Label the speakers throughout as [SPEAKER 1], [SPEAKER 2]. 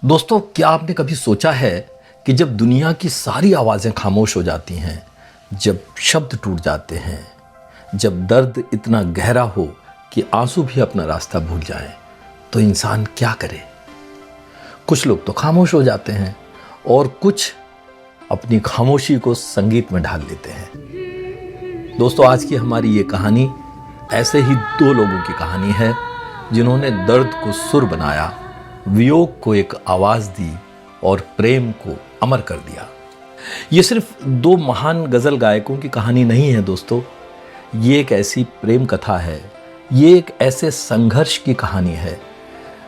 [SPEAKER 1] दोस्तों, क्या आपने कभी सोचा है कि जब दुनिया की सारी आवाज़ें खामोश हो जाती हैं, जब शब्द टूट जाते हैं, जब दर्द इतना गहरा हो कि आंसू भी अपना रास्ता भूल जाएं, तो इंसान क्या करे? कुछ लोग तो खामोश हो जाते हैं और कुछ अपनी खामोशी को संगीत में ढाल लेते हैं। दोस्तों, आज की हमारी ये कहानी ऐसे ही दो लोगों की कहानी है जिन्होंने दर्द को सुर बनाया, वियोग को एक आवाज़ दी और प्रेम को अमर कर दिया। ये सिर्फ दो महान गज़ल गायकों की कहानी नहीं है दोस्तों, ये एक ऐसी प्रेम कथा है, ये एक ऐसे संघर्ष की कहानी है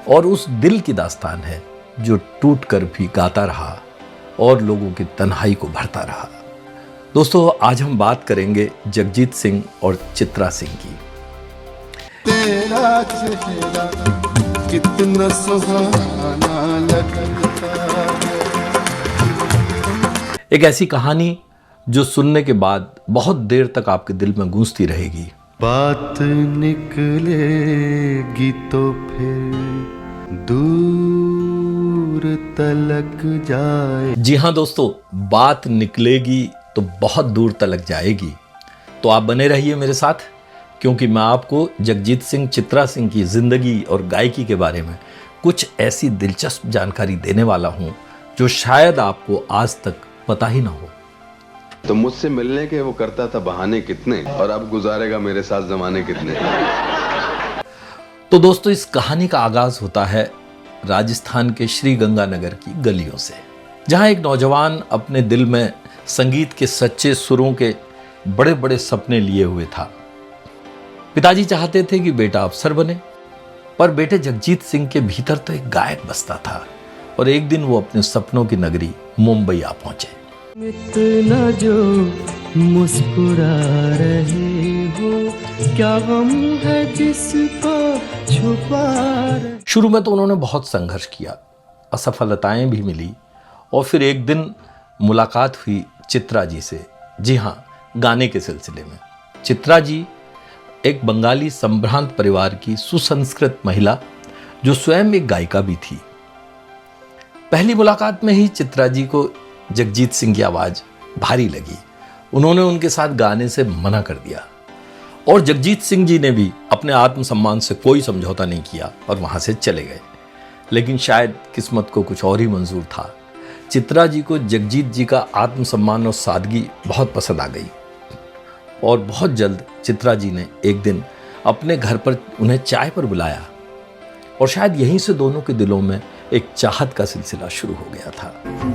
[SPEAKER 1] और उस दिल की दास्तान है जो टूट कर भी गाता रहा और लोगों की तन्हाई को भरता रहा। दोस्तों, आज हम बात करेंगे जगजीत सिंह और चित्रा सिंह की।
[SPEAKER 2] तेरा चेहरा कितना सुहाना लगता है।
[SPEAKER 1] एक ऐसी कहानी जो सुनने के बाद बहुत देर तक आपके दिल में गूंजती रहेगी।
[SPEAKER 2] बात निकलेगी तो फिर दूर तलक जाए।
[SPEAKER 1] जी हाँ दोस्तों, बात निकलेगी तो बहुत दूर तलक जाएगी। तो आप बने रहिए मेरे साथ, क्योंकि मैं आपको जगजीत सिंह, चित्रा सिंह की जिंदगी और गायकी के बारे में कुछ ऐसी दिलचस्प जानकारी देने वाला हूं जो शायद आपको आज तक पता ही ना हो।
[SPEAKER 3] तो मुझसे मिलने के वो करता था बहाने कितने, और अब गुजारेगा मेरे साथ जमाने कितने।
[SPEAKER 1] तो दोस्तों, इस कहानी का आगाज होता है राजस्थान के श्री गंगानगर की गलियों से, जहां एक नौजवान अपने दिल में संगीत के सच्चे सुरों के बड़े बड़े सपने लिए हुए था। पिताजी चाहते थे कि बेटा अफसर बने, पर बेटे जगजीत सिंह के भीतर तो एक गायक बसता था और एक दिन वो अपने सपनों की नगरी मुंबई आ पहुंचे।
[SPEAKER 4] इतना जो मुस्कुरा रहे हो, क्या गम है जिसको छुपा रहे।
[SPEAKER 1] शुरू में तो उन्होंने बहुत संघर्ष किया, असफलताएं भी मिली और फिर एक दिन मुलाकात हुई चित्रा जी से। जी हाँ, गाने के सिलसिले में। चित्रा जी एक बंगाली संभ्रांत परिवार की सुसंस्कृत महिला जो स्वयं एक गायिका भी थी। पहली मुलाकात में ही चित्रा जी को जगजीत सिंह की आवाज भारी लगी। उन्होंने उनके साथ गाने से मना कर दिया और जगजीत सिंह जी ने भी अपने आत्मसम्मान से कोई समझौता नहीं किया और वहां से चले गए। लेकिन शायद किस्मत को कुछ और ही मंजूर था। चित्रा जी को जगजीत जी का आत्मसम्मान और सादगी बहुत पसंद आ गई और बहुत जल्द चित्रा जी ने एक दिन अपने घर पर उन्हें चाय पर बुलाया और शायद यहीं से दोनों के दिलों में एक चाहत का सिलसिला शुरू हो गया था।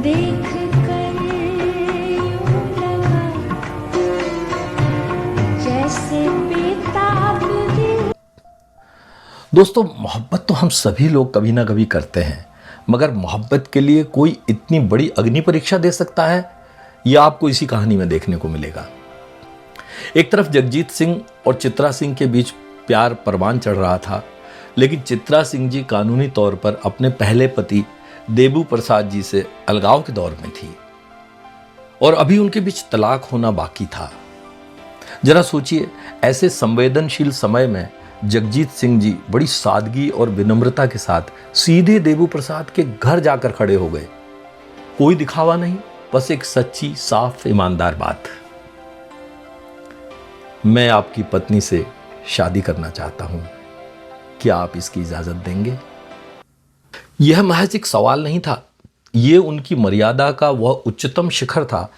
[SPEAKER 5] देख कर यूं लगा जैसे बेताब दिल।
[SPEAKER 1] दोस्तों, मोहब्बत तो हम सभी लोग कभी ना कभी करते हैं, मगर मोहब्बत के लिए कोई इतनी बड़ी अग्नि परीक्षा दे सकता है, यह आपको इसी कहानी में देखने को मिलेगा। एक तरफ जगजीत सिंह और चित्रा सिंह के बीच प्यार परवान चढ़ रहा था, लेकिन चित्रा सिंह जी कानूनी तौर पर अपने पहले पति देबू प्रसाद जी से अलगाव के दौर में थी और अभी उनके बीच तलाक होना बाकी था। जरा सोचिए, ऐसे संवेदनशील समय में जगजीत सिंह जी बड़ी सादगी और विनम्रता के साथ सीधे देबू प्रसाद के घर जाकर खड़े हो गए। कोई दिखावा नहीं, बस एक सच्ची, साफ, ईमानदार बात। मैं आपकी पत्नी से शादी करना चाहता हूं, क्या आप इसकी इजाजत देंगे? यह महज एक सवाल नहीं था, यह उनकी मर्यादा का वह उच्चतम शिखर था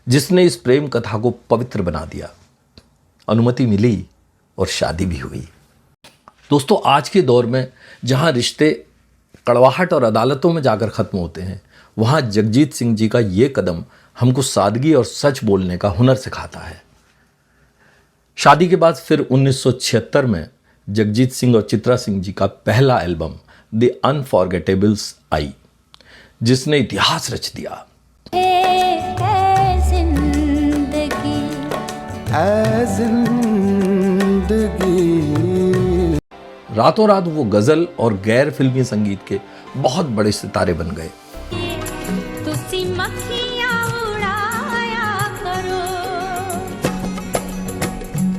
[SPEAKER 1] जिसने इस प्रेम कथा को पवित्र बना दिया। अनुमति मिली और शादी भी हुई। दोस्तों, आज के दौर में जहां रिश्ते कड़वाहट और अदालतों में जाकर खत्म होते हैं, वहां जगजीत सिंह जी का यह कदम हमको सादगी और सच बोलने का हुनर सिखाता है। शादी के बाद फिर 1976 में जगजीत सिंह और चित्रा सिंह जी का पहला एल्बम द अनफॉरगेटेबल्स आई, जिसने इतिहास रच दिया। रातों रात वो गजल और गैर फिल्मी संगीत के बहुत बड़े सितारे बन गए।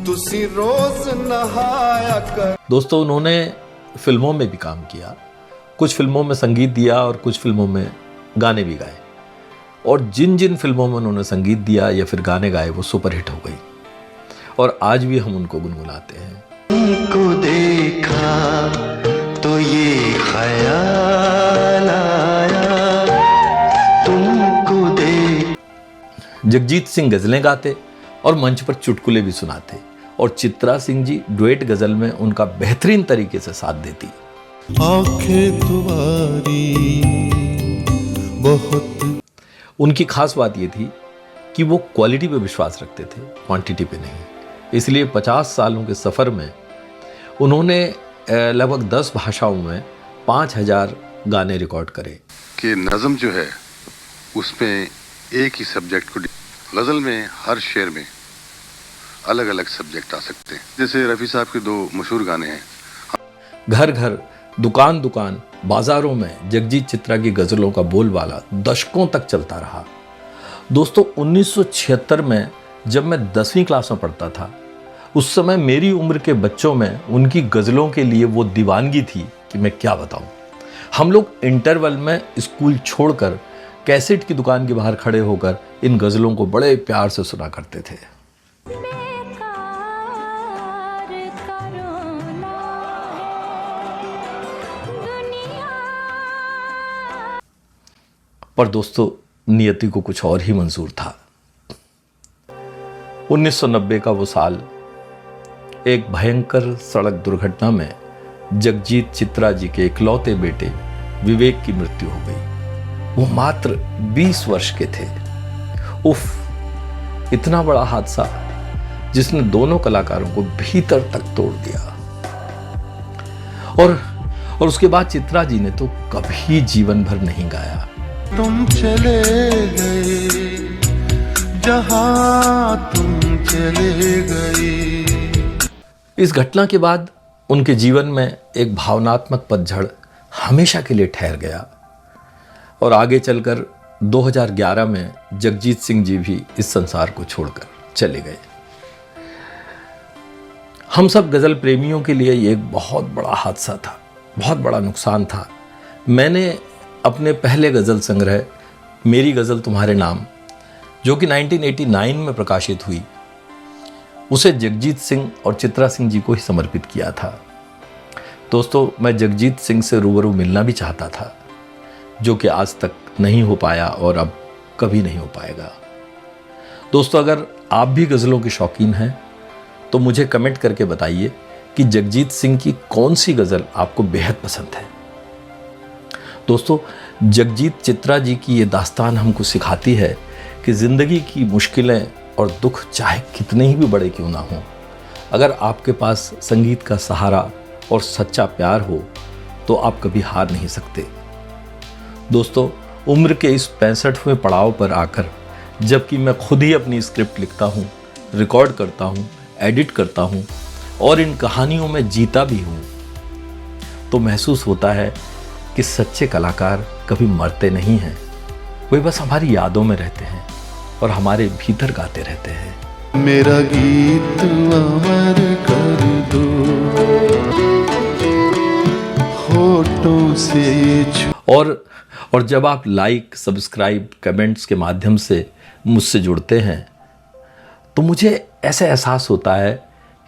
[SPEAKER 2] तुसी रोज नहाया कर।
[SPEAKER 1] दोस्तों, उन्होंने फिल्मों में भी काम किया कुछ फिल्मों में संगीत दिया और कुछ फिल्मों में गाने भी गाए, और जिन जिन फिल्मों में उन्होंने संगीत दिया या फिर गाने गाए वो सुपरहिट हो गई, और आज भी हम उनको गुनगुनाते हैं।
[SPEAKER 2] तुमको देखा तो ये ख्याल आया, तुमको देख।
[SPEAKER 1] जगजीत सिंह गज़लें गाते और मंच पर चुटकुले भी सुनाते, और चित्रा सिंह जी डुएट गज़ल में उनका बेहतरीन तरीके से साथ देती।
[SPEAKER 2] आंखें तुम्हारी बहुत।
[SPEAKER 1] उनकी खास बात ये थी कि वो क्वालिटी पे विश्वास रखते थे, क्वांटिटी पे नहीं। इसलिए 50 सालों के सफ़र में उन्होंने लगभग 10 भाषाओं में 5000 गाने रिकॉर्ड करे।
[SPEAKER 6] कि नज़म जो है उसमें एक ही सब्जेक्ट को, गज़ल में हर शेर में अलग अलग सब्जेक्ट आ सकते हैं। जैसे रफ़ी साहब के 2 मशहूर गाने हैं।
[SPEAKER 1] घर घर, दुकान दुकान, बाजारों में जगजीत चित्रा की गज़लों का बोलबाला दशकों तक चलता रहा। दोस्तों, 1976 में जब मैं 10वीं क्लास में पढ़ता था, उस समय मेरी उम्र के बच्चों में उनकी गज़लों के लिए वो दीवानगी थी कि मैं क्या बताऊं। हम लोग इंटरवल में स्कूल छोड़कर कैसेट की दुकान के बाहर खड़े होकर इन गज़लों को बड़े प्यार से सुना करते थे। पर दोस्तों, नियति को कुछ और ही मंजूर था। 1990 का वो साल, एक भयंकर सड़क दुर्घटना में जगजीत चित्रा जी के इकलौते बेटे विवेक की मृत्यु हो गई। वो मात्र 20 वर्ष के थे। उफ, इतना बड़ा हादसा जिसने दोनों कलाकारों को भीतर तक तोड़ दिया। और उसके बाद चित्रा जी ने तो कभी जीवन भर नहीं गाया।
[SPEAKER 2] तुम चले गए जहां तुम चले गए।
[SPEAKER 1] इस घटना के बाद उनके जीवन में एक भावनात्मक पतझड़ हमेशा के लिए ठहर गया, और आगे चलकर 2011 में जगजीत सिंह जी भी इस संसार को छोड़कर चले गए। हम सब गज़ल प्रेमियों के लिए ये एक बहुत बड़ा हादसा था, बहुत बड़ा नुकसान था। मैंने अपने पहले गज़ल संग्रह मेरी गज़ल तुम्हारे नाम, जो कि 1989 में प्रकाशित हुई, उसे जगजीत सिंह और चित्रा सिंह जी को ही समर्पित किया था। दोस्तों, मैं जगजीत सिंह से रूबरू मिलना भी चाहता था, जो कि आज तक नहीं हो पाया और अब कभी नहीं हो पाएगा। दोस्तों, अगर आप भी गज़लों के शौकीन हैं तो मुझे कमेंट करके बताइए कि जगजीत सिंह की कौन सी गज़ल आपको बेहद पसंद है। दोस्तों, जगजीत चित्रा जी की ये दास्तान हमको सिखाती है कि ज़िंदगी की मुश्किलें और दुख चाहे कितने ही भी बड़े क्यों ना हों, अगर आपके पास संगीत का सहारा और सच्चा प्यार हो तो आप कभी हार नहीं सकते। दोस्तों, उम्र के इस 65वें पड़ाव पर आकर जबकि मैं खुद ही अपनी स्क्रिप्ट लिखता हूँ, रिकॉर्ड करता हूँ, एडिट करता हूँ और इन कहानियों में जीता भी हूँ, तो महसूस होता है कि सच्चे कलाकार कभी मरते नहीं हैं। वे बस हमारी यादों में रहते हैं और हमारे भीतर गाते रहते हैं।
[SPEAKER 2] मेरा गीत अमर कर दो, होठों से।
[SPEAKER 1] और जब आप लाइक, सब्सक्राइब, कमेंट्स के माध्यम से मुझसे जुड़ते हैं तो मुझे ऐसा एहसास होता है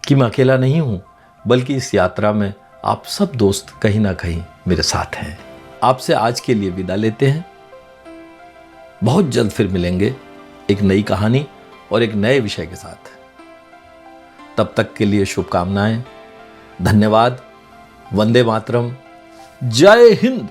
[SPEAKER 1] कि मैं अकेला नहीं हूँ, बल्कि इस यात्रा में आप सब दोस्त कहीं ना कहीं मेरे साथ हैं। आपसे आज के लिए विदा लेते हैं। बहुत जल्द फिर मिलेंगे एक नई कहानी और एक नए विषय के साथ। तब तक के लिए शुभकामनाएं। धन्यवाद। वंदे मातरम। जय हिंद।